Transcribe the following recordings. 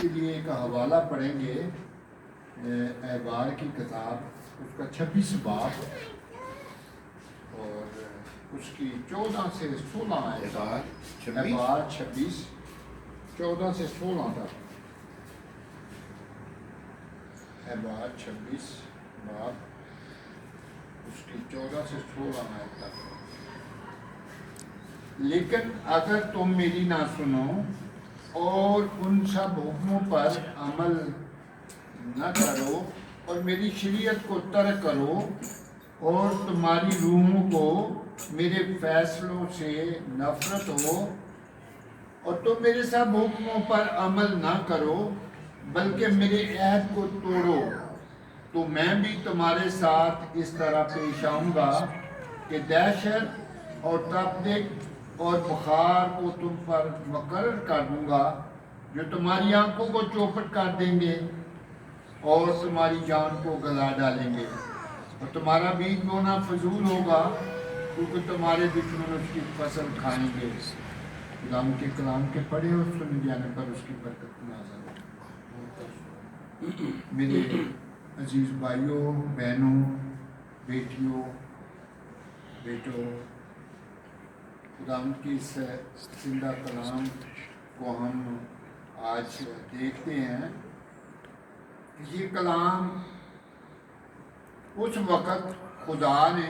کے لیے ایک حوالہ پڑھیں گے احبار کی کتاب، اس کا 26 باب اور اس کی 14 سے 16 احبار 26 14 سے 16 تک. احبار 26 باب اس کی 14 سے 16 آیت تک. لیکن اگر تم میری نہ سنو اور ان سب حکموں پر عمل نہ کرو اور میری شریعت کو ترک کرو اور تمہاری روحوں کو میرے فیصلوں سے نفرت ہو اور تم میرے سب حکموں پر عمل نہ کرو بلکہ میرے عہد کو توڑو، تو میں بھی تمہارے ساتھ اس طرح پیش آؤں گا کہ دہشت اور تپدق اور بخار کو تم پر مقرر کر دوں گا جو تمہاری آنکھوں کو چوپٹ کر دیں گے اور تمہاری جان کو گلا ڈالیں گے، اور تمہارا بیج بونا فضول ہوگا کیونکہ تمہارے دشمن اس کی فصل کھائیں گے. غلام کے کلام کے پڑھے اور سن جانے پر اس کی برکت نازل ہو. میرے عزیز بھائیوں، بہنوں، بیٹیوں، بیٹوں، خداوند کی اس زندہ کلام کو ہم آج دیکھتے ہیں. یہ کلام اس وقت خدا نے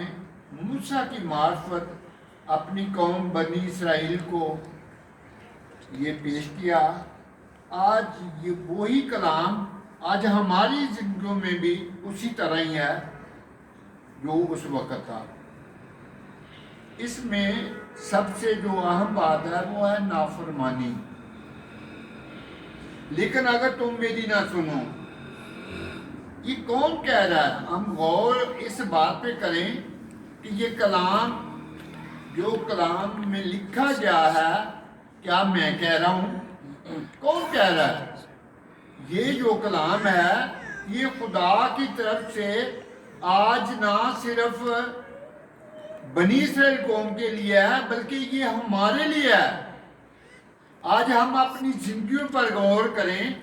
موسیٰ کی معرفت اپنی قوم بنی اسرائیل کو یہ پیش کیا. آج یہ وہی کلام آج ہماری زندگیوں میں بھی اسی طرح ہی ہے جو اس وقت تھا. اس میں سب سے جو اہم بات ہے وہ ہے نافرمانی. لیکن اگر تم میری نہ سنو، یہ کون کہہ رہا ہے؟ ہم غور اس بات پہ کریں کہ یہ کلام جو کلام میں لکھا گیا ہے، کیا میں کہہ رہا ہوں؟ کون کہہ رہا ہے؟ یہ جو کلام ہے یہ خدا کی طرف سے آج نہ صرف بنی اسرائیل قوم کے لیے ہے بلکہ یہ ہمارے لیے ہے. آج ہم اپنی زندگیوں پر غور کریں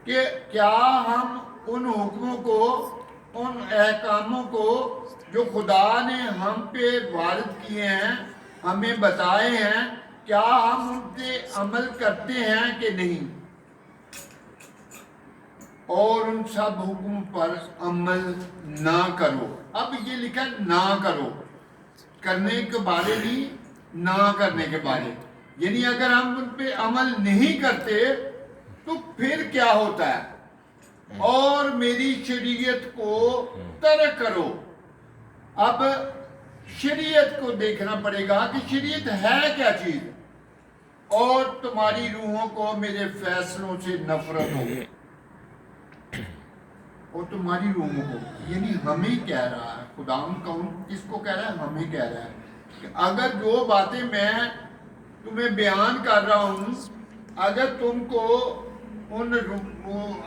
کہ کیا ہم ان حکموں کو، ان احکاموں کو جو خدا نے ہم پہ وارد کیے ہیں، ہمیں بتائے ہیں، کیا ہم ان پہ عمل کرتے ہیں کہ نہیں؟ اور ان سب حکم پر عمل نہ کرو. اب یہ لکھا نہ کرو، کرنے کے بارے نہیں، نہ کرنے کے بارے. یعنی اگر ہم ان پہ عمل نہیں کرتے تو پھر کیا ہوتا ہے؟ اور میری شریعت کو ترک کرو. اب شریعت کو دیکھنا پڑے گا کہ شریعت ہے کیا چیز. اور تمہاری روحوں کو میرے فیصلوں سے نفرت ہو، اور تمہاری روحوں کو، یعنی ہمیں کہہ رہا ہے خدا. کون کس کو کہہ رہا ہے؟ ہمیں کہہ رہا ہے کہ اگر جو باتیں میں تمہیں بیان کر رہا ہوں، اگر تم کو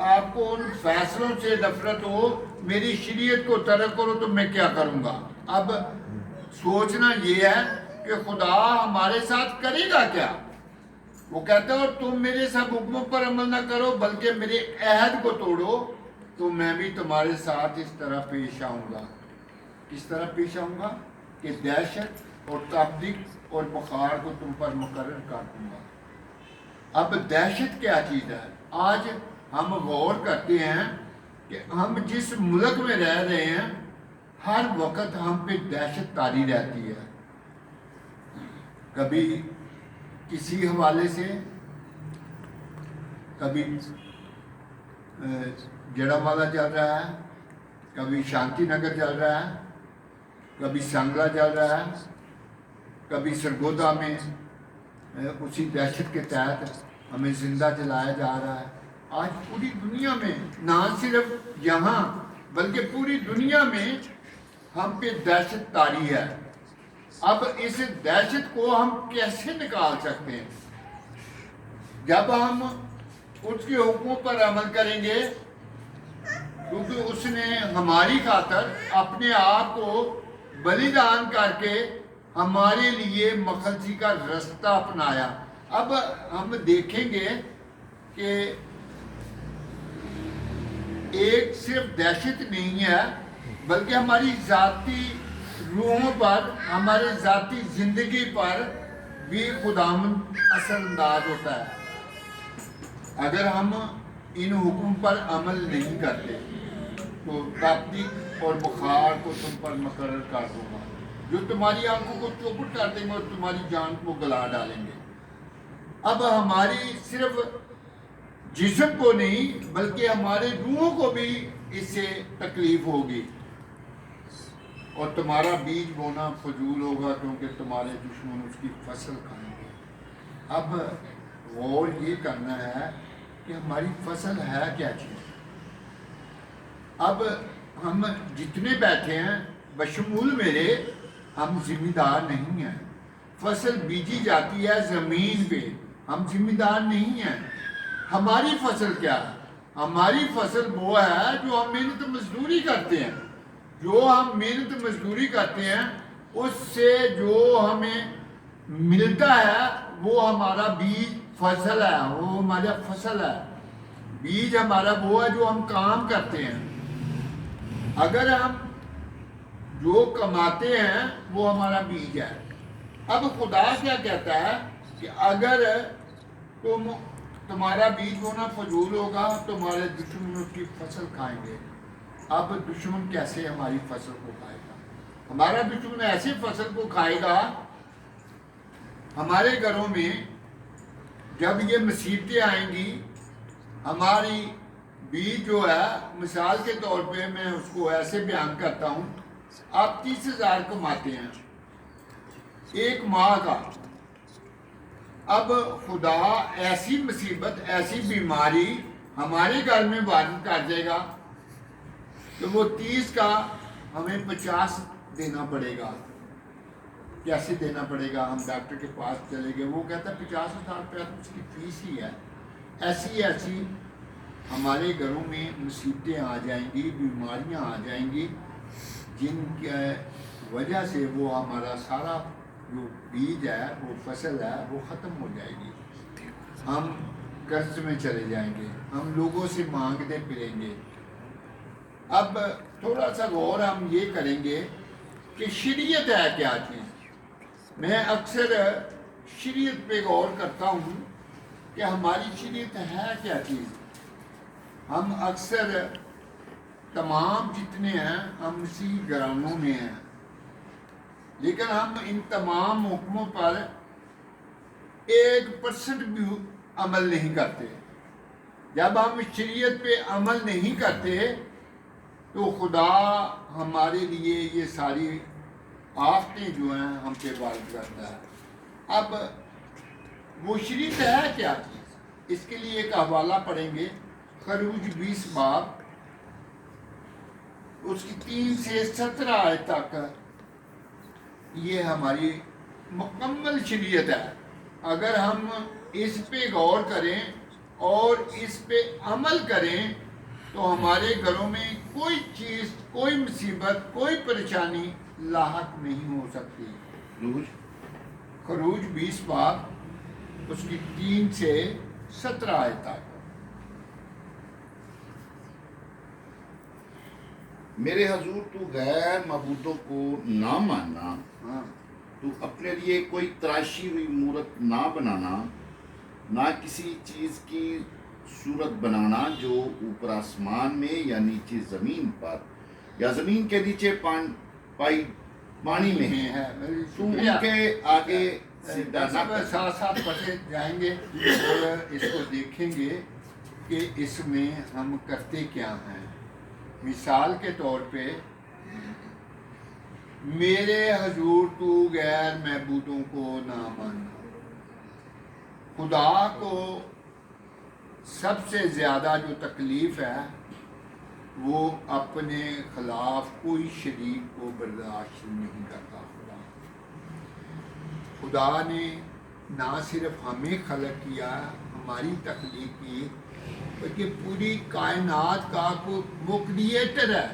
آپ کو ان فیصلوں سے نفرت ہو، میری شریعت کو ترک کرو، تو میں کیا کروں گا؟ اب سوچنا یہ ہے کہ خدا ہمارے ساتھ کرے گا کیا. وہ کہتا ہے اور تم میرے سب حکموں پر عمل نہ کرو بلکہ میرے عہد کو توڑو، تو میں بھی تمہارے ساتھ اس طرح پیش آؤں گا. کس طرح پیش آؤں گا؟ کہ دہشت اور تپدق اور بخار کو تم پر مقرر کر دوں گا. اب دہشت کیا چیز ہے؟ آج ہم غور کرتے ہیں کہ ہم جس ملک میں رہ رہے ہیں ہر وقت ہم پہ دہشت طاری رہتی ہے. کبھی کسی حوالے سے، کبھی جڑا والا چل رہا ہے، کبھی شانتی نگر چل رہا ہے، کبھی سنگلا چل رہا ہے، کبھی سرگودا میں اسی دہشت کے تحت ہمیں زندہ جلایا جا رہا ہے. آج پوری دنیا میں، نہ صرف یہاں بلکہ پوری دنیا میں ہم پہ دہشت طاری ہے. اب اس دہشت کو ہم کیسے نکال سکتے ہیں؟ جب ہم اس کے حکموں پر عمل کریں گے، کیونکہ اس نے ہماری خاطر اپنے آپ کو بلیدان کر کے ہمارے لیے مخلصی کا رستہ اپنایا. اب ہم دیکھیں گے کہ ایک صرف دہشت نہیں ہے بلکہ ہماری ذاتی روحوں پر، ہمارے ذاتی زندگی پر بھی خداوند اثر انداز ہوتا ہے اگر ہم ان حکم پر عمل نہیں کرتے تو تاپتیک اور بخار کو تم پر مقرر کر دوں گا جو تمہاری آنکھوں کو چوپٹ کر دیں گے اور تمہاری جان کو گلا ڈالیں گے۔ اب ہماری صرف جسم کو نہیں بلکہ ہمارے روحوں کو بھی اس سے تکلیف ہوگی، اور تمہارا بیج بونا فضول ہوگا کیونکہ تمہارے دشمن اس کی فصل کھائیں گے۔ اب غور یہ کرنا ہے کہ ہماری فصل ہے کیا چیز۔ اب ہم جتنے بیٹھے ہیں بشمول میرے، ہم ذمہ دار نہیں ہیں۔ فصل بیجی جاتی ہے زمین پہ، ہم ذمہ دار نہیں ہیں۔ ہماری فصل کیا ہے؟ ہماری فصل وہ ہے جو ہم محنت مزدوری کرتے ہیں، جو ہم محنت مزدوری کرتے ہیں اس سے جو ہمیں ملتا ہے وہ ہمارا بیج فصل ہے، وہ ہمارا فصل ہے۔ بیج ہمارا وہ ہے جو ہم کام کرتے ہیں۔ اگر ہم جو کماتے ہیں وہ ہمارا بیج ہے۔ اب خدا کیا کہتا ہے کہ اگر تمہارا بیج بونا فضول ہوگا تمہارے دشمن اس کی فصل کھائیں گے۔ اب دشمن کیسے ہماری فصل کو کھائے گا؟ ہمارا دشمن ایسی فصل کو کھائے گا، ہمارے گھروں میں جب یہ مصیبتیں آئیں گی، ہماری بیج جو ہے، مثال کے طور پہ میں اس کو ایسے بیان کرتا ہوں، آپ 30,000 کماتے ہیں ایک ماہ کا۔ اب خدا ایسی مصیبت، ایسی بیماری ہمارے گھر میں وارد کر دے گا تو وہ 30 کا ہمیں 50 دینا پڑے گا۔ کیسے دینا پڑے گا؟ ہم ڈاکٹر کے پاس چلے گئے، وہ کہتا ہے 50,000 روپیہ اس کی فیس ہی ہے۔ ایسی ہمارے گھروں میں مصیبتیں آ جائیں گی، بیماریاں آ جائیں گی، جن کی وجہ سے وہ ہمارا سارا جو بیج ہے، وہ فصل ہے، وہ ختم ہو جائے گی۔ ہم قرض میں چلے جائیں گے، ہم لوگوں سے مانگتے پھریں گے۔ اب تھوڑا سا غور ہم یہ کریں گے کہ شریعت ہے کیا چیز۔ میں اکثر شریعت پہ غور کرتا ہوں کہ ہماری شریعت ہے کیا چیز۔ ہم اکثر تمام جتنے ہیں ہم مسیح گھرانوں میں ہیں، لیکن ہم ان تمام حکموں پر 1% بھی عمل نہیں کرتے۔ جب ہم شریعت پہ عمل نہیں کرتے تو خدا ہمارے لیے یہ ساری آفتیں جو ہیں ہم پہ وارد کرتا ہے۔ اب وہ شریعت ہے کیا چیز؟ اس کے لیے ایک حوالہ پڑھیں گے، خروج 20 باب، اس کی 3 سے 17 آیت تک۔ یہ ہماری مکمل شریعت ہے۔ اگر ہم اس پہ غور کریں اور اس پہ عمل کریں تو ہمارے گھروں میں کوئی چیز، کوئی مصیبت، کوئی پریشانی لاحق نہیں ہو سکتی۔ خروج 20 باب، اس کی 3 سے 17 آیت تک۔ میرے حضور تو غیر معبودوں کو نہ ماننا، تو اپنے لیے کوئی تراشی ہوئی مورت نہ بنانا، نہ کسی چیز کی صورت بنانا جو اوپر آسمان میں یا نیچے زمین پر یا زمین کے نیچے پانی میں ہے، تو ان کے آگے سجدہ نہ کر۔ ساتھ ساتھ پڑھتے جائیں گے اور اس کو دیکھیں گے کہ اس میں ہم کرتے کیا ہیں۔ مثال کے طور پہ میرے حضور تو غیر معبودوں کو نہ ماننا۔ خدا کو سب سے زیادہ جو تکلیف ہے وہ اپنے خلاف کوئی شریک کو برداشت نہیں کرتا۔ خدا نے نہ صرف ہمیں خلق کیا، ہماری تخلیق کی، بلکہ پوری کائنات کا وہ کریٹر ہے۔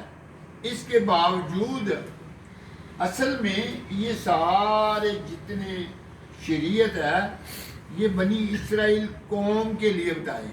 اس کے باوجود اصل میں یہ سارے جتنے شریعت ہے یہ بنی اسرائیل قوم کے لیے بتائی،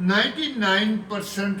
99%,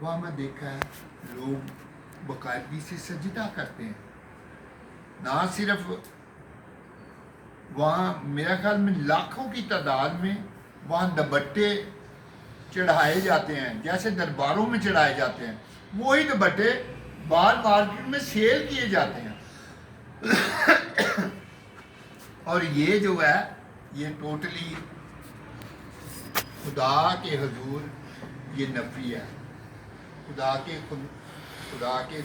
وہاں میں دیکھا ہے لوگ باقاعدگی سے سجدہ کرتے ہیں، نہ صرف وہاں میرا خیال میں لاکھوں کی تعداد میں وہاں دوپٹے چڑھائے جاتے ہیں جیسے درباروں میں چڑھائے جاتے ہیں، وہی دوپٹے باہر مارکیٹ میں سیل کیے جاتے ہیں۔ اور یہ جو ہے یہ ٹوٹلی خدا کے حضور یہ نفی ہے، خدا کے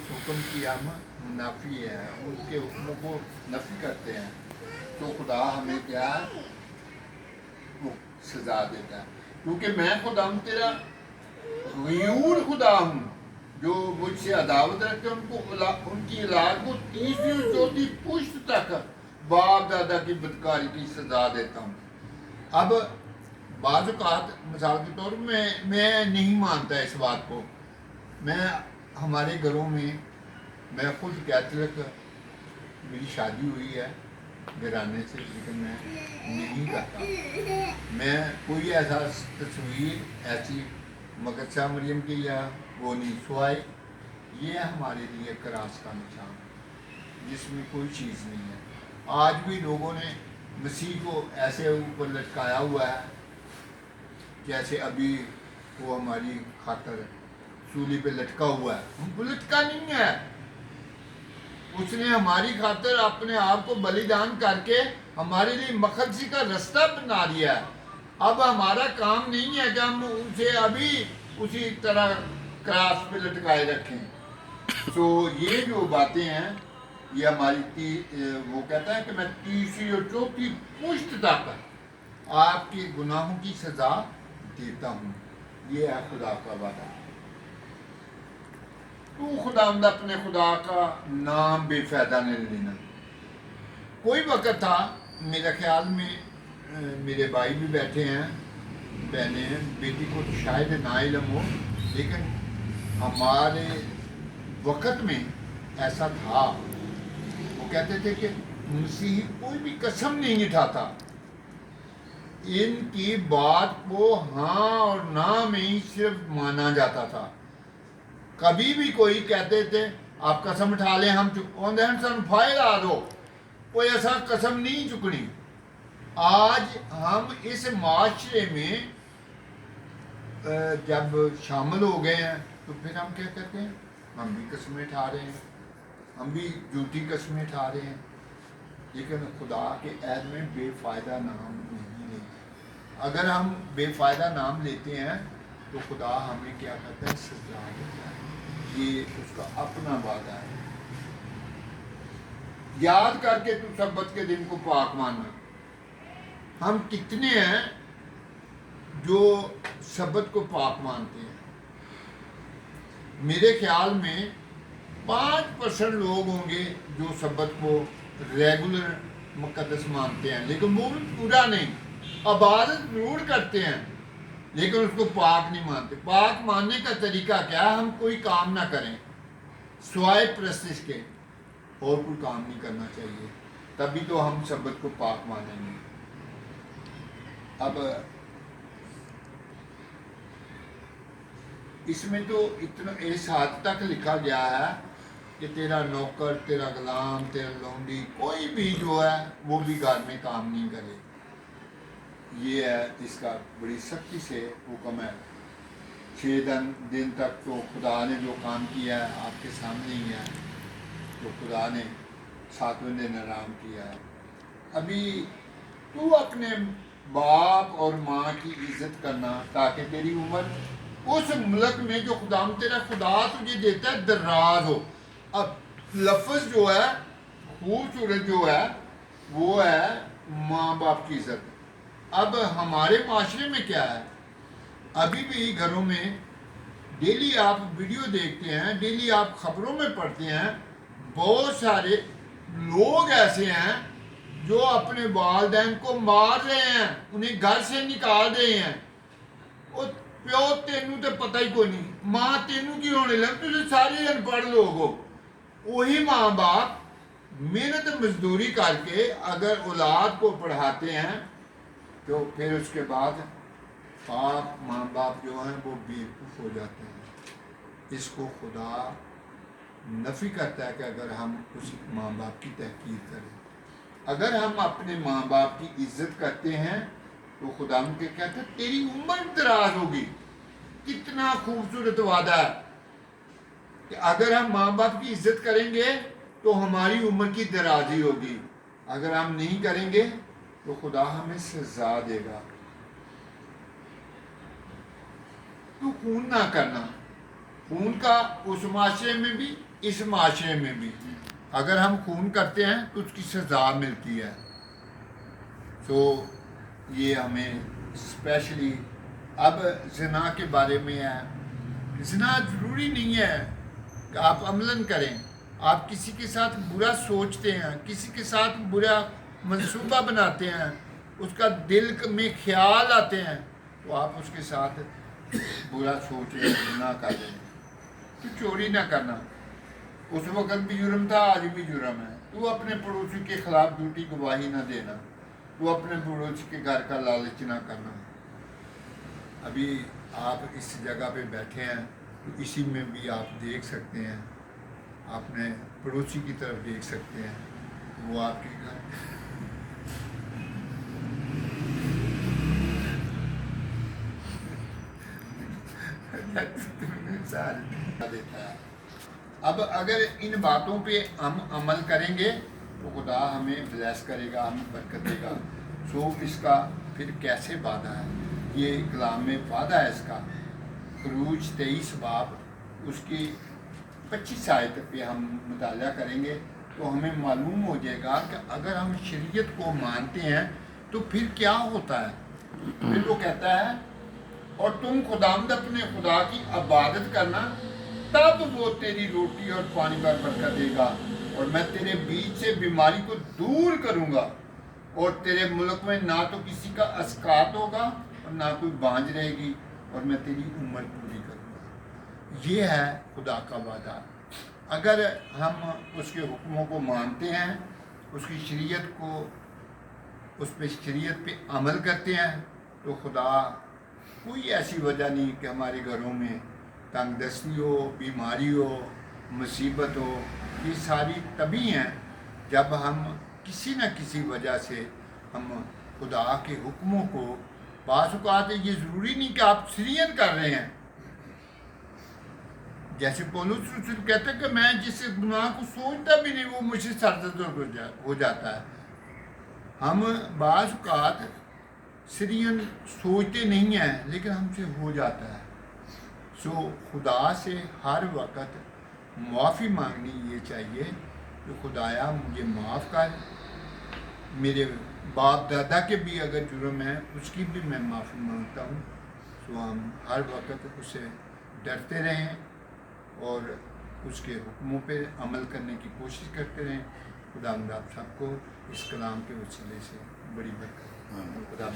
حکم کی ہم نفی ہے، ان کے حکموں کو نفی کرتے ہیں، تو خدا ہمیں کیا وہ سزا دیتا ہے، کیونکہ میں خدا ہوں تیرا غیور خدا ہوں، جو مجھ سے عداوت رکھتے ہیں ان کی اولاد کو تیسری اور چوتھی پشت تک باپ دادا کی بدکاری کی سزا دیتا ہوں۔ اب بعض اوقات مثال کے طور میں نہیں مانتا اس بات کو، ہمارے گھروں میں میں خود کیتھولک، میری شادی ہوئی ہے گھرانے سے، لیکن میں نہیں کرتا، میں کوئی ایسا تصویر ایسی مقدسہ مریم کی یا وہ نہیں، سوائے یہ ہمارے لیے کراس کا نشان ہے جس میں کوئی چیز نہیں ہے۔ آج بھی لوگوں نے مسیح کو ایسے اوپر لٹکایا ہوا ہے جیسے ابھی وہ ہماری خاطر سولی پہ لٹکا ہوا ہے، ہم کو لٹکا نہیں ہے، اس نے ہماری خاطر اپنے آپ کو بلیدان کر کے ہمارے لیے مقدسی کا رستہ بنا دیا ہے۔ اب ہمارا کام نہیں ہے کہ ہم اسے ابھی اسی طرح کراس پہ لٹکائے رکھیں۔ تو یہ جو باتیں ہیں یہ ہماری وہ کہتا ہے کہ میں تیسری اور چوتھی پشت تک آپ کے گناہوں کی سزا دیتا ہوں، یہ ہے خدا کا وعدہ۔ تو خداوند اپنے خدا کا نام بے فائدہ نہیں لینا۔ کوئی وقت تھا میرے خیال میں میرے بھائی بھی بیٹھے ہیں، بہنیں ہیں، بیٹی کو تو شاید نا علم ہو، لیکن ہمارے وقت میں ایسا تھا، وہ کہتے تھے کہ مسیحی کوئی بھی قسم نہیں اٹھاتا، ان کی بات کو ہاں اور نہ میں ہی صرف مانا جاتا تھا۔ کبھی بھی کوئی کہتے تھے آپ قسم اٹھا لیں ہم فائل آ دو، کوئی ایسا قسم نہیں چکنی۔ آج ہم اس معاشرے میں جب شامل ہو گئے ہیں تو پھر ہم کیا کہتے ہیں، ہم بھی قسمیں اٹھا رہے ہیں، ہم بھی جھوٹی قسمیں اٹھا رہے ہیں، لیکن خدا کے عہد میں بے فائدہ نام نہیں ہے۔ اگر ہم بے فائدہ نام لیتے ہیں تو خدا ہمیں کیا کرتا ہے، سزا دیتا ہے، یہ اس کا اپنا وعدہ ہے۔ یاد کر کے تو سبت کے دن کو پاک ماننا۔ ہم کتنے ہیں جو سبت کو پاک مانتے ہیں؟ میرے خیال میں 5% لوگ ہوں گے جو سبت کو ریگولر مقدس مانتے ہیں، لیکن وہ بھی پورا نہیں، عبادت ضرور کرتے ہیں لیکن اس کو پاک نہیں مانتے۔ پاک ماننے کا طریقہ کیا ہے؟ ہم کوئی کام نہ کریں سوائے پرستش کے، اور کوئی کام نہیں کرنا چاہیے، تبھی تو ہم سبت کو پاک مانیں گے۔ اب اس میں تو اتنا اس حد تک لکھا گیا ہے کہ تیرا نوکر، تیرا غلام، تیرا لونڈی، کوئی بھی جو ہے وہ بھی گھر میں کام نہیں کرے، یہ ہے اس کا بڑی سختی سے حکم ہے۔ 6 دن تک تو خدا نے جو کام کیا ہے آپ کے سامنے ہی ہے، تو خدا نے 7ویں دن آرام کیا ہے۔ ابھی تو اپنے باپ اور ماں کی عزت کرنا تاکہ تیری عمر اس ملک میں جو تیرا خدا تجھے دیتا ہے دراز ہو۔ اب لفظ جو ہے خوبصورت جو ہے وہ ہے ماں باپ کی عزت۔ اب ہمارے معاشرے میں کیا ہے، ابھی بھی گھروں میں ڈیلی آپ ویڈیو دیکھتے ہیں، ڈیلی آپ خبروں میں پڑھتے ہیں، بہت سارے لوگ ایسے ہیں جو اپنے والدین کو مار رہے ہیں، انہیں گھر سے نکال رہے ہیں۔ اور پیو تینوں تو پتہ ہی کوئی نہیں، ماں تینوں کی ہونے لگ، تو سارے ان پڑھ لوگ ہو۔ وہی ماں باپ محنت مزدوری کر کے اگر اولاد کو پڑھاتے ہیں تو پھر اس کے بعد ماں باپ جو ہیں وہ بیوقوف ہو جاتے ہیں۔ اس کو خدا نفی کرتا ہے کہ اگر ہم اس ماں باپ کی تحقیر کریں. اگر ہم اپنے ماں باپ کی عزت کرتے ہیں تو خدا ہم کے کہتا ہے تیری عمر دراز ہوگی. کتنا خوبصورت وعدہ ہے کہ اگر ہم ماں باپ کی عزت کریں گے تو ہماری عمر کی درازی ہوگی. اگر ہم نہیں کریں گے تو خدا ہمیں سزا دے گا. تو خون نہ کرنا، خون کا اس معاشرے میں بھی اس معاشرے میں بھی. اگر ہم خون کرتے ہیں تو اس کی سزا ملتی ہے. تو یہ ہمیں اسپیشلی اب زنا کے بارے میں ہے. زنا ضروری نہیں ہے کہ آپ عملاً کریں. آپ کسی کے ساتھ برا سوچتے ہیں، کسی کے ساتھ برا منصوبہ بناتے ہیں، اس کا دل میں خیال آتے ہیں تو آپ اس کے ساتھ برا سوچ رہے ہیں، نہ کر دیں. تو چوری نہ کرنا اس وقت بھی جرم تھا، آج بھی جرم ہے. تو اپنے پڑوسی کے خلاف جھوٹی گواہی نہ دینا، تو اپنے پڑوسی کے گھر کا لالچ نہ کرنا. ابھی آپ اس جگہ پہ بیٹھے ہیں تو اسی میں بھی آپ دیکھ سکتے ہیں، اپنے پڑوسی کی طرف دیکھ سکتے ہیں، وہ آپ کے گھر دیتا ہے. اب اگر ان باتوں پہ ہم عمل کریں گے تو خدا ہمیں بلیس کرے گا، ہمیں برکت دے گا. سو اس کا پھر کیسے وعدہ ہے؟ یہ کلام میں وعدہ ہے اس کا. خروج 23 باب اس کی 25 آیت پہ ہم مطالعہ کریں گے تو ہمیں معلوم ہو جائے گا کہ اگر ہم شریعت کو مانتے ہیں تو پھر کیا ہوتا ہے. پھر وہ کہتا ہے اور تم خداوند اپنے خدا کی عبادت کرنا، تب وہ تیری روٹی اور پانی پر برکت دے گا، اور میں تیرے بیچ سے بیماری کو دور کروں گا، اور تیرے ملک میں نہ تو کسی کا اسقاط ہوگا اور نہ کوئی بانجھ رہے گی، اور میں تیری عمر پوری کروں گا. یہ ہے خدا کا وعدہ. اگر ہم اس کے حکموں کو مانتے ہیں، اس کی شریعت کو، اس پہ شریعت پہ عمل کرتے ہیں تو خدا کوئی ایسی وجہ نہیں کہ ہمارے گھروں میں تنگ دستی ہو، بیماری ہو، مصیبت ہو. یہ ساری تبھی ہیں جب ہم کسی نہ کسی وجہ سے ہم خدا کے حکموں کو، بعض اوقات یہ ضروری نہیں کہ آپ سرین کر رہے ہیں. جیسے پولس رسول کہتے ہیں کہ میں جس گناہ کو سوچتا بھی نہیں وہ مجھ سے سرزد ہو جاتا ہے. ہم بعض اوقات سرین سوچتے نہیں ہیں لیکن ہم سے ہو جاتا ہے. سو خدا سے ہر وقت معافی مانگنی یہ چاہیے کہ خدایا مجھے معاف کر. میرے باپ دادا کے بھی اگر جرم ہے اس کی بھی میں معافی مانگتا ہوں. سو ہم ہر وقت اس سے ڈرتے رہیں اور اس کے حکموں پہ عمل کرنے کی کوشش کرتے رہیں. خدا آپ سب کو اس کلام کے وسیلے سے بڑی برکت. خدا